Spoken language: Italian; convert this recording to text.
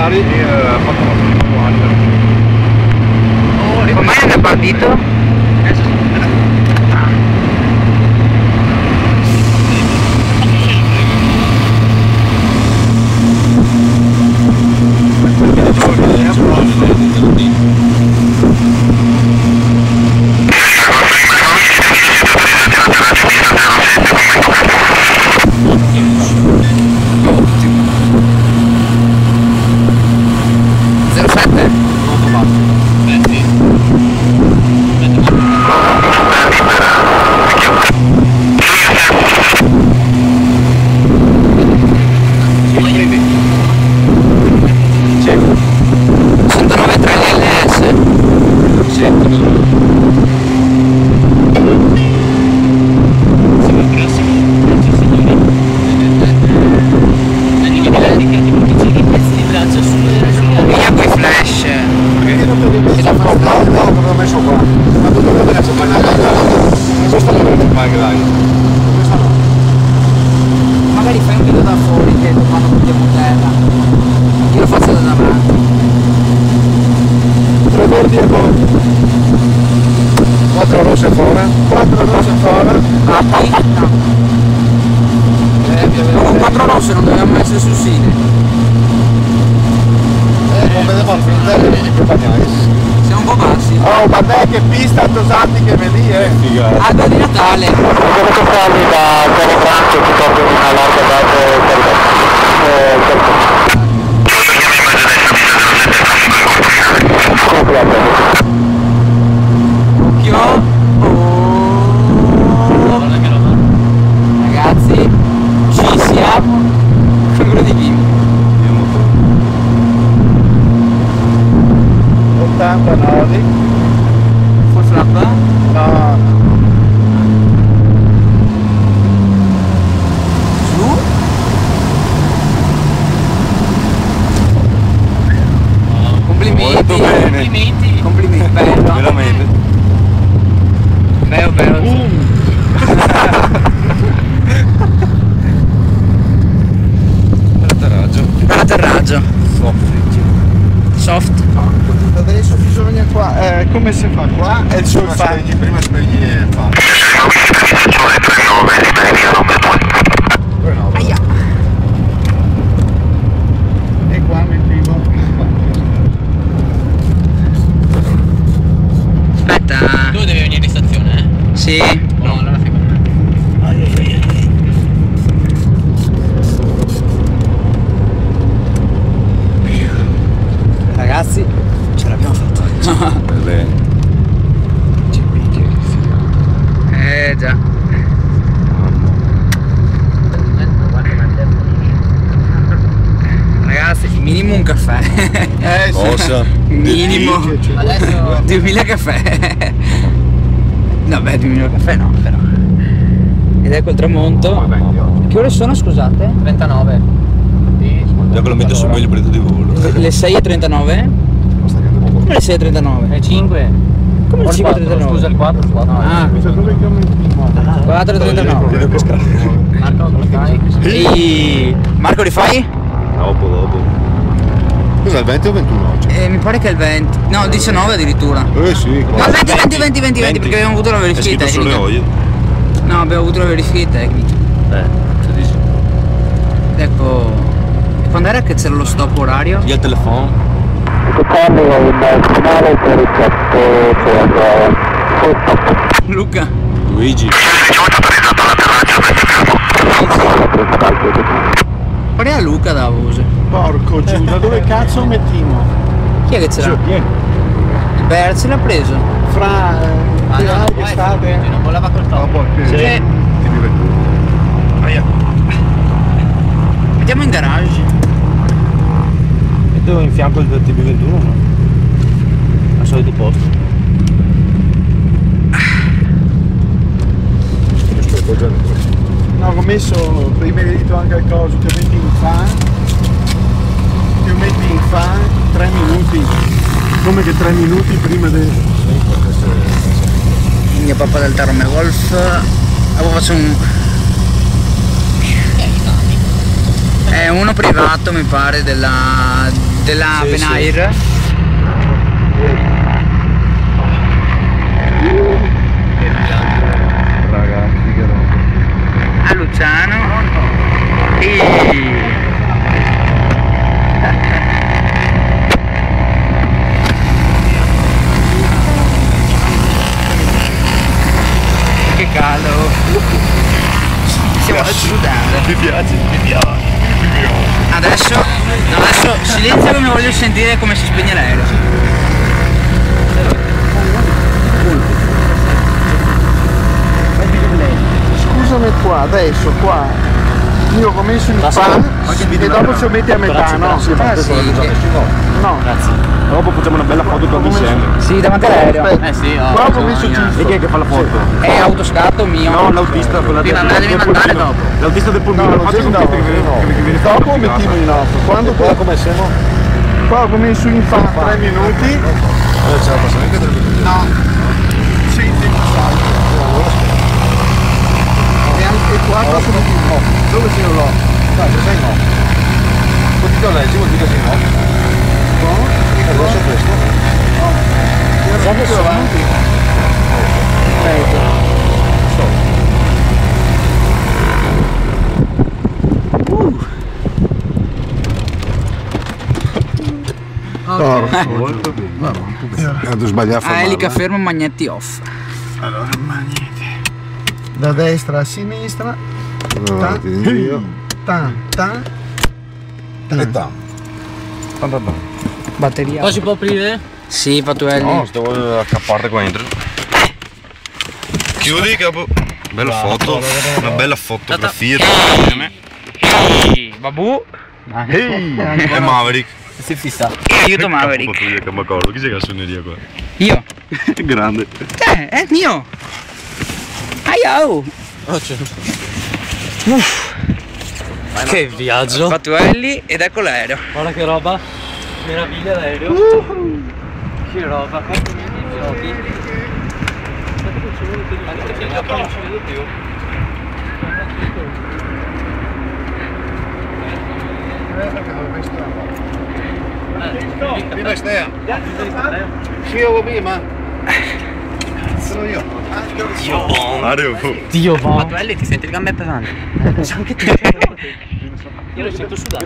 magari ha fatto una guardia. Come mai non è partito? Magari fai un video da fuori che quando mettiamo terra. Io lo faccio da davanti. 3 verdi e poi 4 rosse fuori. 4 rosse fuori. No. Con 4 rosse non dobbiamo essere sul sine. Non vedevo al fratello di Bagnais. Siamo un po' bassi. Oh, ma te che pista tosati che vedi, figa. Albero di Natale. Devo comprarli da Telecrancio che proprio una larga base Occhio. Ragazzi, ci siamo. Quello di Kim. 89. Full flap? No. Su? Complimenti. Molto bene. Complimenti. Complimenti. Bello. Veramente. Bello, bello. Atterraggio. Atterraggio. Soft. Adesso bisogna qua, come si fa qua? È il sulfato. Prima spegni e fa. Aia. E qua mettiamo. Aspetta. Tu devi venire in stazione, eh? Sì. No, allora fai Ragazzi, ce l'abbiamo fatta. Già. Ragazzi, minimo un caffè. Cosa? Minimo. Adesso 2000 caffè. No, beh, 2000 caffè no, però. Ed ecco il tramonto. Che ore sono, scusate? 39. Già che lo metto su meglio biglietto di volo. Le 6:39? Come le 6:39? E 5. Come le 5:39? Scusa, il 4. Ah, 4:39. Marco, come stai? E Marco, li fai? Dopo. Cos'è il 20 o 21 oggi? Mi pare che è il 20. No, 19 addirittura. Sì. No, 20 perché abbiamo avuto la verifica tecnica. No, abbiamo avuto la verifica tecnica. Che dici? Ecco. E quando era che c'era lo stop orario? Via il telefono. Ascoltando il finale per il Luca. Luigi. Qual era Luca da Avose? Porco giù, da dove cazzo mettiamo? Chi è che c'era? Il Berz l'ha preso. Fra Ah, no, che state? non voleva col top. Sì. Mettiamo in garage. Metto in fianco il TB21, no? Al solito posto. No, ho messo prima edito anche il coso, che metti in fan, 3 minuti, come che 3 minuti prima del... Il mio papà del Tarome Golf. Avevo fatto è uno privato mi pare della della Benair. Ragazzi, che roba. A Luciano. Che caldo. Stiamo sudando. Mi piace. Adesso silenzio che mi voglio sentire come si spegne l'aereo. Scusami qua, adesso qua. Io ho messo in fa e dopo ci lo metti a metà, no? Sì. No. Grazie. Dopo facciamo una bella foto tutti insieme. Sì, davanti all'aereo. Aspetta. sì, Qua ho messo giusto. E chi è che fa la foto? È autoscatto mio. No, l'autista, quella Devi mandare dopo. L'autista del pulmino, No, faccio sì, un no, che viene dopo mettiamo in alto. Quando qua come siamo? Qua ho messo in fa 3 minuti. Allora ce la passano anche 3 minuti. No. Senti passaggio. E anche qua dopo metti in no. Dove c'è l'ho? Dai, se sei no. Così lo leggi, vuol dire che sei no. E adesso questo. Siamo più avanti. Molto bene. Devo sbagliare a Elica fermo, magnetti off. Allora, magneti. Da destra a sinistra. io. Tan, tan. E ta. Batteria. Poi si può aprire? Sì, Patuelli. No, stavo accappare qua dentro. Chiudi capo. Bella foto. Una bella fotografia. Babu. E Maverick. Si fissa. Aiuto Maverick. Che mi accorgo. Chi c'è che ha suoneria qua? Io. Grande. È mio. Aiau. Che viaggio. Patuelli ed ecco l'aereo. Guarda che roba. Meraviglia l'aereo. Che roba. Complimenti ai piloti. Anche perché non ci vedo più. Prima stea. Sì, io prima. Sono io. Dio va. Patuelli, ti senti le gambe pesanti? Io lo sento sudare.